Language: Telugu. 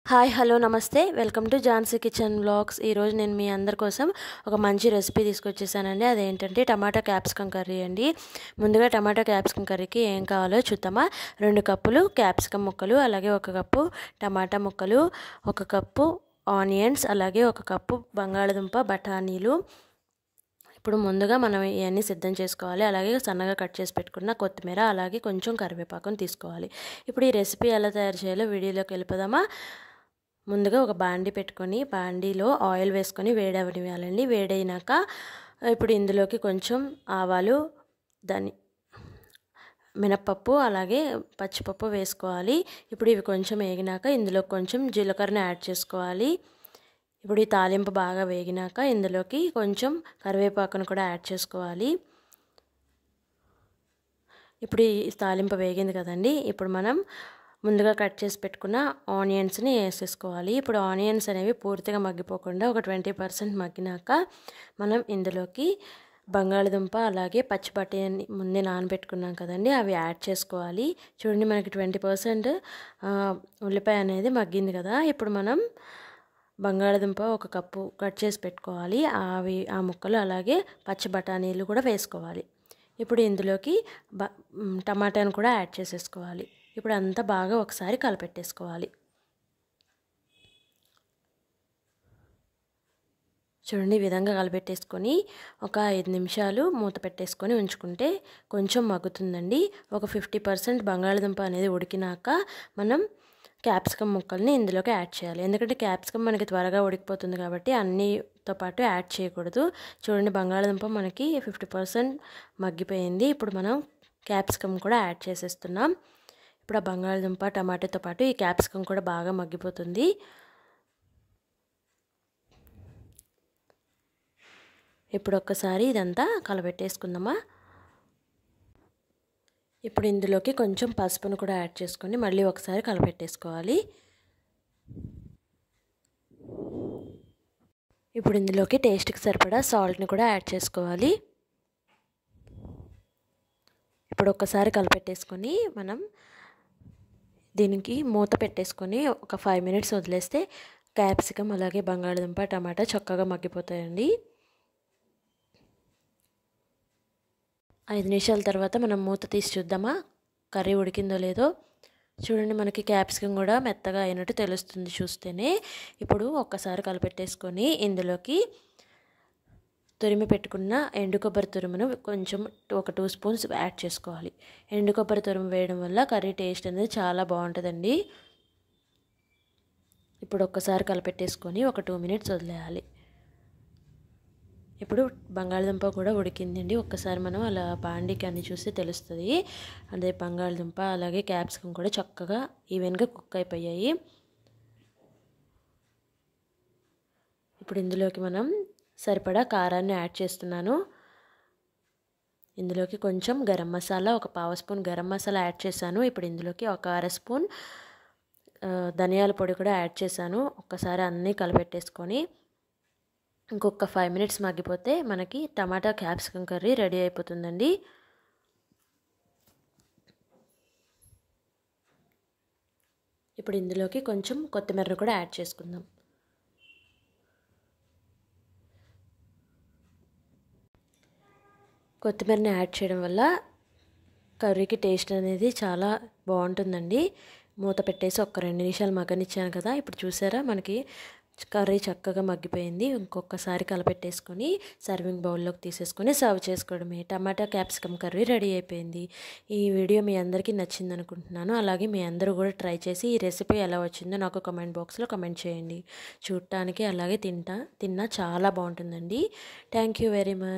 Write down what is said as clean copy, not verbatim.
హాయ్ హలో నమస్తే welcome to Jhansi kitchen vlogs. ఈరోజు నేను మీ అందరి కోసం ఒక మంచి రెసిపీ తీసుకొచ్చేసానండి. అదేంటంటే టమాటా క్యాప్సికమ్ కర్రీ అండి. ముందుగా టమాటా క్యాప్సికమ్ కర్రీకి ఏం కావాలో చూద్దామా. 2 కప్పులు క్యాప్సికమ్ ముక్కలు, అలాగే 1 కప్పు టమాటా ముక్కలు, 1 కప్పు ఆనియన్స్, అలాగే 1 కప్పు బంగాళదుంప బఠానీలు. ఇప్పుడు ముందుగా మనం ఇవన్నీ సిద్ధం చేసుకోవాలి. అలాగే సన్నగా కట్ చేసి పెట్టుకున్న కొత్తిమీర, అలాగే కొంచెం కరివేపాకును తీసుకోవాలి. ఇప్పుడు ఈ రెసిపీ ఎలా తయారు చేయాలో వీడియోలోకి వెళ్ళిపోదామా. ముందుగా ఒక బాండీ పెట్టుకొని బాండీలో ఆయిల్ వేసుకొని వేడవనివ్వాలండి. వేడైనాక ఇప్పుడు ఇందులోకి కొంచెం ఆవాలు, మినప్పప్పు, అలాగే పచ్చిపప్పు వేసుకోవాలి. ఇప్పుడు ఇవి కొంచెం వేగినాక ఇందులో కొంచెం జీలకర్రను యాడ్ చేసుకోవాలి. ఇప్పుడు ఈ తాలింపు బాగా వేగినాక ఇందులోకి కొంచెం కరివేపాకును కూడా యాడ్ చేసుకోవాలి. ఇప్పుడు ఈ తాలింపు వేగింది కదండి. ఇప్పుడు మనం ముందుగా కట్ చేసి పెట్టుకున్న ఆనియన్స్ని వేసేసుకోవాలి. ఇప్పుడు ఆనియన్స్ అనేవి పూర్తిగా మగ్గిపోకుండా ఒక 20% మగ్గినాక మనం ఇందులోకి బంగాళదుంప, అలాగే పచ్చి బఠానీ ముందే నానబెట్టుకున్నాం కదండి, అవి యాడ్ చేసుకోవాలి. చూడండి, మనకి 20% ఉల్లిపాయ అనేది మగ్గింది కదా. ఇప్పుడు మనం బంగాళదుంప 1 కప్పు కట్ చేసి పెట్టుకోవాలి. ఆ ముక్కలు అలాగే పచ్చి బఠానీలు కూడా వేసుకోవాలి. ఇప్పుడు ఇందులోకి టమాటాను కూడా యాడ్ చేసేసుకోవాలి. ఇప్పుడు అంతా బాగా ఒకసారి కలిపెట్టేసుకోవాలి. చూడండి, ఈ విధంగా కలిపెట్టేసుకొని ఒక 5 నిమిషాలు మూత పెట్టేసుకొని ఉంచుకుంటే కొంచెం మగ్గుతుందండి. ఒక 50% బంగాళదుంప అనేది ఉడికినాక మనం క్యాప్సికమ్ ముక్కల్ని ఇందులోకి యాడ్ చేయాలి. ఎందుకంటే క్యాప్సికమ్ మనకి త్వరగా ఉడికిపోతుంది కాబట్టి అన్నితో పాటు యాడ్ చేయకూడదు. చూడండి, బంగాళదుంప మనకి 50% మగ్గిపోయింది. ఇప్పుడు మనం క్యాప్సికమ్ కూడా యాడ్ చేసేస్తున్నాం. ఇప్పుడు ఆ బంగాళదుంప టమాటాతో పాటు ఈ క్యాప్సికమ్ కూడా బాగా మగ్గిపోతుంది. ఇప్పుడు ఒక్కసారి ఇదంతా కలబెట్టేసుకుందామా. ఇప్పుడు ఇందులోకి కొంచెం పసుపును కూడా యాడ్ చేసుకొని మళ్ళీ ఒకసారి కలబెట్టేసుకోవాలి. ఇప్పుడు ఇందులోకి టేస్ట్కి సరిపడా సాల్ట్ని కూడా యాడ్ చేసుకోవాలి. ఇప్పుడు ఒక్కసారి కలిపెట్టేసుకొని మనం దీనికి మూత పెట్టేసుకొని ఒక 5 మినిట్స్ వదిలేస్తే క్యాప్సికమ్, అలాగే బంగాళదుంప, టమాటా చక్కగా మగ్గిపోతాయండి. 5 నిమిషాల తర్వాత మనం మూత తీసి చూద్దామా కర్రీ ఉడికిందో లేదో. చూడండి, మనకి క్యాప్సికమ్ కూడా మెత్తగా అయినట్టు తెలుస్తుంది చూస్తేనే. ఇప్పుడు ఒక్కసారి కలిపెట్టేసుకొని ఇందులోకి తురిమి పెట్టుకున్న ఎండు కొబ్బరి తురుమును కొంచెం ఒక 2 స్పూన్స్ యాడ్ చేసుకోవాలి. ఎండు కొబ్బరి తురుము వేయడం వల్ల కర్రీ టేస్ట్ అనేది చాలా బాగుంటుందండి. ఇప్పుడు ఒక్కసారి కలిపెట్టేసుకొని ఒక 2 మినిట్స్ వదిలేయాలి. ఇప్పుడు బంగాళదుంప కూడా ఉడికిందండి. ఒక్కసారి మనం అలా బాండీకి అన్ని చూస్తే తెలుస్తుంది. అదే బంగాళదుంప అలాగే క్యాప్సికమ్ కూడా చక్కగా ఈవెన్గా కుక్ అయిపోయాయి. ఇప్పుడు ఇందులోకి మనం సరిపడా కారాన్ని యాడ్ చేస్తున్నాను. ఇందులోకి కొంచెం గరం మసాలా, ఒక 1/2 స్పూన్ గరం మసాలా యాడ్ చేశాను. ఇప్పుడు ఇందులోకి ఒక 1/2 స్పూన్ ధనియాల పొడి కూడా యాడ్ చేశాను. ఒక్కసారి అన్నీ కలిపెట్టేసుకొని ఇంకొక 5 మినిట్స్ మగ్గిపోతే మనకి టమాటా క్యాప్సికమ్ కర్రీ రెడీ అయిపోతుందండి. ఇప్పుడు ఇందులోకి కొంచెం కొత్తిమీర కూడా యాడ్ చేసుకుందాం. కొత్తిమీరని యాడ్ చేయడం వల్ల కర్రీకి టేస్ట్ అనేది చాలా బాగుంటుందండి. మూత పెట్టేసి ఒక 2 నిమిషాలు మగ్గనిచ్చాను కదా. ఇప్పుడు చూసారా, మనకి కర్రీ చక్కగా మగ్గిపోయింది. ఇంకొకసారి కలపెట్టేసుకొని సర్వింగ్ బౌల్లోకి తీసేసుకొని సర్వ్ చేసుకోవడమే. టమాటా క్యాప్సికమ్ కర్రీ రెడీ అయిపోయింది. ఈ వీడియో మీ అందరికీ నచ్చింది అనుకుంటున్నాను. అలాగే మీ అందరూ కూడా ట్రై చేసి ఈ రెసిపీ ఎలా వచ్చిందో నాకు కామెంట్ బాక్స్లో కామెంట్ చేయండి. చూడటానికి అలాగే తిన్నా చాలా బాగుంటుందండి. Thank you very much.